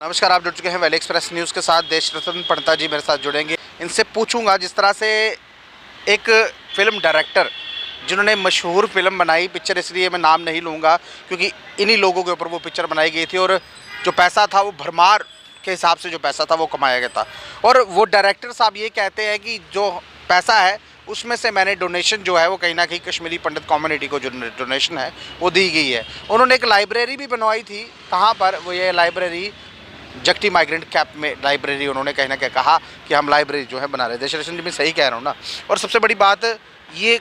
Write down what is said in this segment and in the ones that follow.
नमस्कार, आप जुड़ चुके हैं वैली एक्सप्रेस न्यूज़ के साथ। देश रतन पंडिता जी मेरे साथ जुड़ेंगे। इनसे पूछूंगा जिस तरह से एक फिल्म डायरेक्टर जिन्होंने मशहूर फिल्म बनाई, पिक्चर इसलिए मैं नाम नहीं लूँगा क्योंकि इन्हीं लोगों के ऊपर वो पिक्चर बनाई गई थी और जो पैसा था वो भरमार के हिसाब से जो पैसा था वो कमाया गया था। और वो डायरेक्टर साहब ये कहते हैं कि जो पैसा है उसमें से मैंने डोनेशन जो है वो कहीं ना कहीं कश्मीरी पंडित कम्युनिटी को जो डोनेशन है वो दी गई है। उन्होंने एक लाइब्रेरी भी बनवाई थी। कहाँ पर? वो ये लाइब्रेरी जगटी माइग्रेंट कैंप में लाइब्रेरी उन्होंने कहीं ना कहीं कहा कि हम लाइब्रेरी जो है बना रहे हैं। देशरशन जी मैं सही कह रहा हूँ ना? और सबसे बड़ी बात ये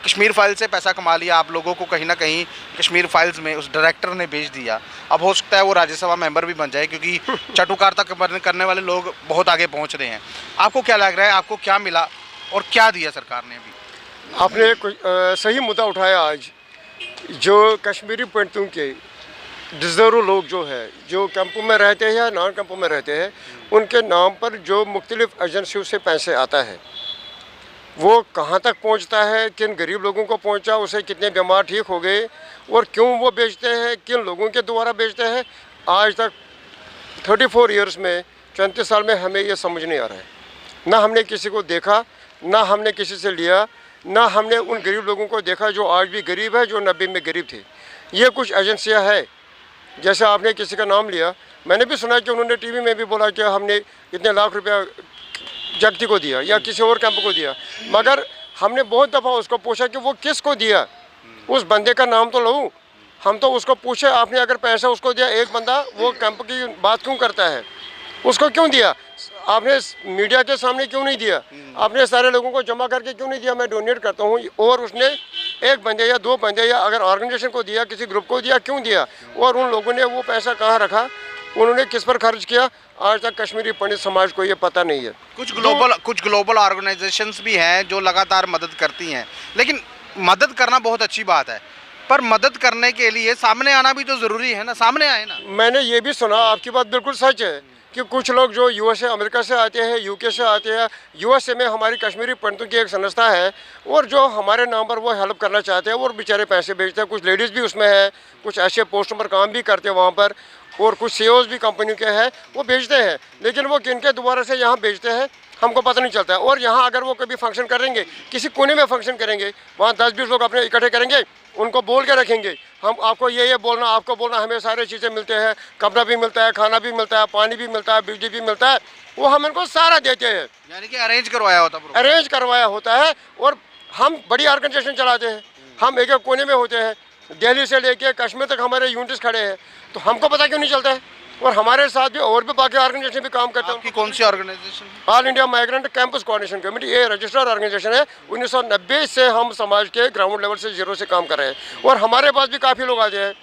कश्मीर फाइल से पैसा कमा लिया आप लोगों को, कहीं ना कहीं कश्मीर फाइल्स में उस डायरेक्टर ने भेज दिया। अब हो सकता है वो राज्यसभा मेंबर भी बन जाए क्योंकि चाटुकारिता करने वाले लोग बहुत आगे पहुँच रहे हैं। आपको क्या लग रहा है, आपको क्या मिला और क्या दिया सरकार ने? अभी आपने एक सही मुद्दा उठाया आज। जो कश्मीरी पंडितों के डिज़र्व लोग जो है, जो कैंपों में रहते हैं या नॉन कैंपों में रहते हैं, उनके नाम पर जो मुख्तलिफ़ एजेंसियों से पैसे आता है वो कहाँ तक पहुंचता है, किन गरीब लोगों को पहुंचा, उसे कितने बीमार ठीक हो गए और क्यों वो बेचते हैं, किन लोगों के द्वारा बेचते हैं, आज तक 34 ईयर्स में 34 साल में हमें ये समझ नहीं आ रहा है। ना हमने किसी को देखा, ना हमने किसी से लिया, ना हमने उन गरीब लोगों को देखा जो आज भी गरीब है, जो 90 में गरीब थे। ये कुछ एजेंसियाँ हैं, जैसे आपने किसी का नाम लिया, मैंने भी सुना कि उन्होंने टीवी में भी बोला कि हमने इतने लाख रुपया जगती को दिया या किसी और कैंप को दिया, मगर हमने बहुत दफ़ा उसको पूछा कि वो किसको दिया, उस बंदे का नाम तो लो। हम तो उसको पूछे, आपने अगर पैसा उसको दिया, एक बंदा वो कैंप की बात क्यों करता है, उसको क्यों दिया, आपने मीडिया के सामने क्यों नहीं दिया, आपने सारे लोगों को जमा करके क्यों नहीं दिया, मैं डोनेट करता हूँ, और उसने एक बंदे या दो बंदे या अगर ऑर्गेनाइजेशन को दिया, किसी ग्रुप को दिया, क्यों दिया, और उन लोगों ने वो पैसा कहाँ रखा, उन्होंने किस पर खर्च किया, आज तक कश्मीरी पंडित समाज को ये पता नहीं है। कुछ ग्लोबल ऑर्गेनाइजेशंस भी हैं जो लगातार मदद करती हैं, लेकिन मदद करना बहुत अच्छी बात है, पर मदद करने के लिए सामने आना भी तो ज़रूरी है ना। सामने आए ना। मैंने ये भी सुना, आपकी बात बिल्कुल सच है कि कुछ लोग जो यूएसए अमेरिका से आते हैं, यूके से आते हैं, यूएसए में हमारी कश्मीरी पंडितों की एक संस्था है और जो हमारे नाम पर वो हेल्प करना चाहते हैं और बेचारे पैसे भेजते हैं। कुछ लेडीज़ भी उसमें है, कुछ ऐसे पोस्टों पर काम भी करते हैं वहाँ पर, और कुछ सीईओज़ भी कंपनी के हैं, वो भेजते हैं, लेकिन वो किनके द्वारा से यहाँ भेजते हैं हमको पता नहीं चलता है। और यहाँ अगर वो कभी फंक्शन करेंगे, किसी कोने में फंक्शन करेंगे, वहाँ 10-20 लोग अपने इकट्ठे करेंगे, उनको बोल के रखेंगे, हम आपको ये बोलना, आपको बोलना, हमें सारी चीज़ें मिलते हैं, कपड़ा भी मिलता है, खाना भी मिलता है, पानी भी मिलता है, बिजली भी मिलता है, वो हम इनको सारा देते हैं। यानी कि अरेंज करवाया होता है और हम बड़ी ऑर्गेनाइजेशन चलाते हैं, हम एक एक कोने में होते हैं, दिल्ली से लेके कश्मीर तक हमारे यूनिट्स खड़े हैं, तो हमको पता क्यों नहीं चलता है। और हमारे साथ भी और भी बाकी ऑर्गेनाइजेशन भी काम करते हैं। आपकी कौन सी organization? All India migrant campus coordination committee, ये रजिस्टर्ड ऑर्गेनाइजेशन है। 1990 से हम समाज के ग्राउंड लेवल से जीरो से काम कर रहे हैं और हमारे पास भी काफ़ी लोग आते हैं,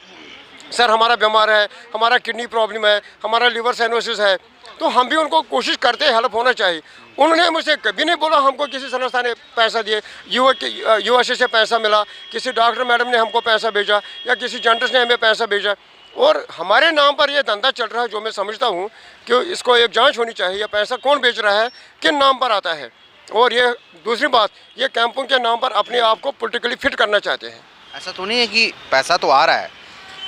सर हमारा बीमार है, हमारा किडनी प्रॉब्लम है, हमारा लिवर साइनोसिस है, तो हम भी उनको कोशिश करते हैं, हेल्प होना चाहिए। उन्होंने मुझसे कभी नहीं बोला हमको किसी संस्था ने पैसा दिए, यूएसए से पैसा मिला, किसी डॉक्टर मैडम ने हमको पैसा भेजा या किसी जर्नलिस्ट ने हमें पैसा भेजा, और हमारे नाम पर ये धंधा चल रहा है। जो मैं समझता हूँ कि इसको एक जांच होनी चाहिए, पैसा कौन बेच रहा है, किन नाम पर आता है। और ये दूसरी बात, ये कैंपों के नाम पर अपने आप को पॉलिटिकली फिट करना चाहते हैं। ऐसा तो नहीं है कि पैसा तो आ रहा है,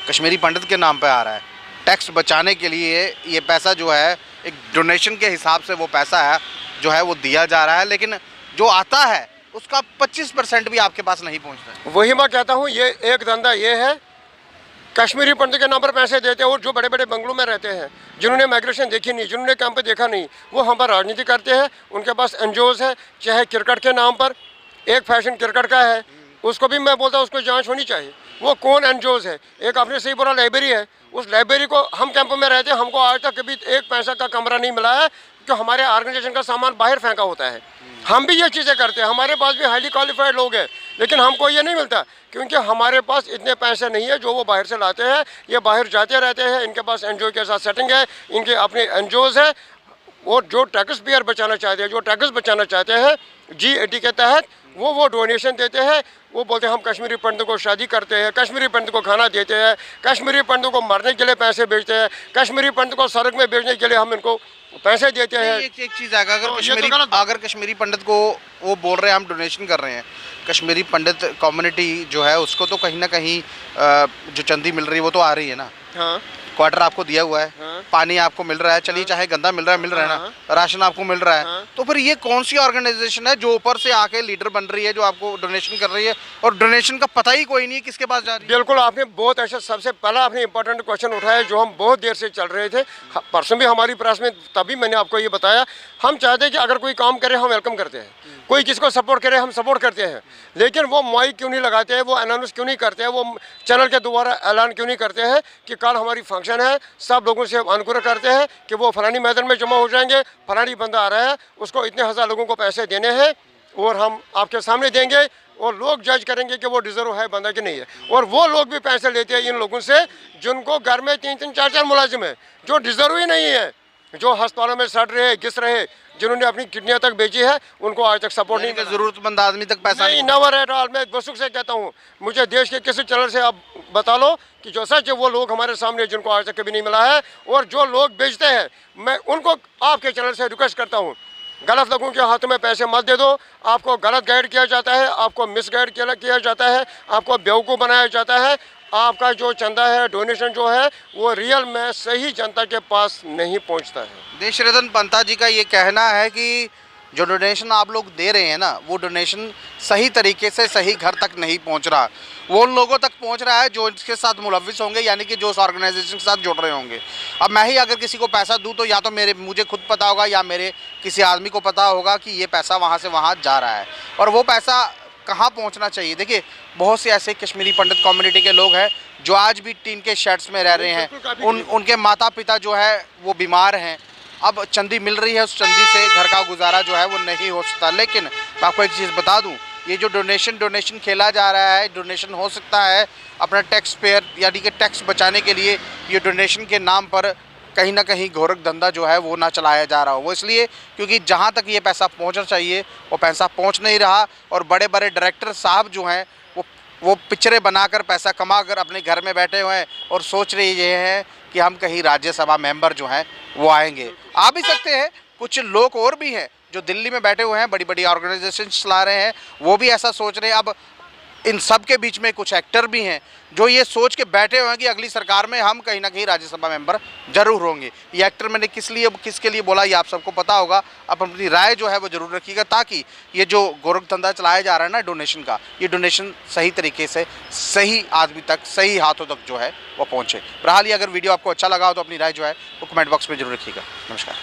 कश्मीरी पंडित के नाम पे आ रहा है, टैक्स बचाने के लिए ये पैसा जो है एक डोनेशन के हिसाब से वो पैसा है जो है वो दिया जा रहा है, लेकिन जो आता है उसका 25% भी आपके पास नहीं पहुँचता है। वही मैं कहता हूँ, ये एक धंधा ये है, कश्मीरी पंडित के नाम पर पैसे देते हैं और जो बड़े बड़े बंगलों में रहते हैं, जिन्होंने माइग्रेशन देखी नहीं, जिन्होंने कैंप पे देखा नहीं, वो हम पर राजनीति करते हैं। उनके पास एनजीओज है, चाहे क्रिकेट के नाम पर, एक फैशन क्रिकेट का है, उसको भी मैं बोलता हूँ उसको जांच होनी चाहिए, वो कौन एनजीओज है। एक आपने सही बोला लाइब्रेरी है, उस लाइब्रेरी को हम कैंप में रहते हैं, हमको आज तक कभी एक पैसा का कमरा नहीं मिला है कि हमारे ऑर्गेनाइजेशन का सामान बाहर फेंका होता है। हम भी ये चीज़ें करते हैं, हमारे पास भी हाईली क्वालिफाइड लोग हैं, लेकिन हमको ये नहीं मिलता क्योंकि हमारे पास इतने पैसे नहीं है जो वो बाहर से लाते हैं। ये बाहर जाते रहते हैं, इनके पास एनजीओ के साथ सेटिंग है, इनके अपने एनजीओज है, और जो टैक्स पेयर बचाना चाहते हैं, जो टैक्स बचाना चाहते हैं G80 के तहत, वो डोनेशन देते हैं। वो बोलते हैं हम कश्मीरी पंडितों को शादी करते हैं, कश्मीरी पंडित को खाना देते हैं, कश्मीरी पंडितों को मरने के लिए पैसे भेजते हैं, कश्मीरी पंडित को सड़क में भेजने के लिए हम इनको पैसे देते हैं। एक चीज़ है, अगर कश्मीरी पंडित को वो बोल रहे हैं हम डोनेशन कर रहे हैं, कश्मीरी पंडित कम्युनिटी जो है उसको तो कहीं ना कहीं जो चंदी मिल रही है वो तो आ रही है ना। हाँ, क्वार्टर आपको दिया हुआ है, हाँ। पानी आपको मिल रहा है, चलिए चाहे गंदा मिल रहा है ना, राशन आपको मिल रहा है, हाँ। तो फिर ये कौन सी ऑर्गेनाइजेशन है जो ऊपर से आके लीडर बन रही है, जो आपको डोनेशन कर रही है और डोनेशन का पता ही कोई नहीं है किसके पास जा रही है? बिल्कुल, आपने बहुत अच्छा, सबसे पहला आपने इंपॉर्टेंट क्वेश्चन उठाया जो हम बहुत देर से चल रहे थे। परसों भी हमारी प्रेस में तभी मैंने आपको ये बताया, हम चाहते हैं कि अगर कोई काम करे हम वेलकम करते हैं, कोई किसको सपोर्ट करे हम सपोर्ट करते हैं, लेकिन वो माइक क्यों नहीं लगाते हैं, वो अनाउंस क्यों नहीं करते हैं, वो चैनल के द्वारा ऐलान क्यों नहीं करते हैं कि कल हमारी फंक्शन है, सब लोगों से अनुग्रह करते हैं कि वो फलानी मैदान में जमा हो जाएंगे, फलानी बंदा आ रहा है, उसको इतने हज़ार लोगों को पैसे देने हैं और हम आपके सामने देंगे और लोग जज करेंगे कि वो डिजर्व है बंदा कि नहीं है। और वो लोग भी पैसे लेते हैं इन लोगों से जिनको घर में 3-3, 4-4 मुलाजिम है, जो डिजर्व ही नहीं है, जो अस्पतालों में सड़ रहे, घिस रहे, जिन्होंने अपनी किडनियां तक बेची है, उनको आज तक सपोर्ट नहीं कि मिला। जरूरतमंद आदमी तक पैसा नहीं, नेवर एट ऑल। मैं बसुक से कहता हूँ, मुझे देश के किसी चैनल से आप बता लो कि जो सच है वो लोग हमारे सामने जिनको आज तक कभी नहीं मिला है, और जो लोग बेचते हैं मैं उनको आपके चैनल से रिक्वेस्ट करता हूँ, गलत लोगों के हाथों में पैसे मत दे दो। आपको गलत गाइड किया जाता है, आपको मिसगाइड किया जाता है, आपको बेवकूफ़ बनाया जाता है। आपका जो चंदा है, डोनेशन जो है, वो रियल में सही जनता के पास नहीं पहुंचता है। देशरतन पंता जी का ये कहना है कि जो डोनेशन आप लोग दे रहे हैं ना, वो डोनेशन सही तरीके से सही घर तक नहीं पहुंच रहा, वो उन लोगों तक पहुंच रहा है जो इसके साथ मुलविस होंगे, यानी कि जो उस ऑर्गेनाइजेशन के साथ जुड़ रहे होंगे। अब मैं ही अगर किसी को पैसा दूं तो या तो मुझे खुद पता होगा या मेरे किसी आदमी को पता होगा कि ये पैसा वहाँ से वहाँ जा रहा है, और वो पैसा कहाँ पहुँचना चाहिए। देखिए, बहुत से ऐसे कश्मीरी पंडित कम्युनिटी के लोग हैं जो आज भी टीन के शेड्स में रह रहे हैं, उनके माता पिता जो है वो बीमार हैं, अब चंदी मिल रही है, उस चंदी से घर का गुजारा जो है वो नहीं हो सकता। लेकिन मैं आपको एक चीज़ बता दूं, ये जो डोनेशन खेला जा रहा है, डोनेशन हो सकता है अपना टैक्स पेयर यानी कि टैक्स बचाने के लिए, ये डोनेशन के नाम पर कहीं ना कहीं गोरख धंधा जो है वो ना चलाया जा रहा हो। वो इसलिए क्योंकि जहाँ तक ये पैसा पहुँचना चाहिए वो पैसा पहुँच नहीं रहा, और बड़े बड़े डायरेक्टर साहब जो हैं वो पिक्चरें बनाकर पैसा कमा कर अपने घर में बैठे हुए हैं और सोच रहे ये हैं कि हम कहीं राज्यसभा मेंबर जो हैं वो आएंगे। आ भी सकते हैं, कुछ लोग और भी हैं जो दिल्ली में बैठे हुए हैं, बड़ी बड़ी ऑर्गेनाइजेशन चला रहे हैं, वो भी ऐसा सोच रहे हैं। अब इन सब के बीच में कुछ एक्टर भी हैं जो ये सोच के बैठे हुए हैं कि अगली सरकार में हम कहीं ना कहीं राज्यसभा मेंबर जरूर होंगे। ये एक्टर मैंने किसके लिए बोला ये आप सबको पता होगा। आप अपनी राय जो है वो जरूर रखिएगा, ताकि ये जो गोरख धंधा चलाया जा रहा है ना डोनेशन का, ये डोनेशन सही तरीके से सही आदमी तक, सही हाथों तक जो है वो पहुँचे। बहरहाल अगर वीडियो आपको अच्छा लगा हो तो अपनी राय जो है वो कमेंट बॉक्स में जरूर रखिएगा। नमस्कार।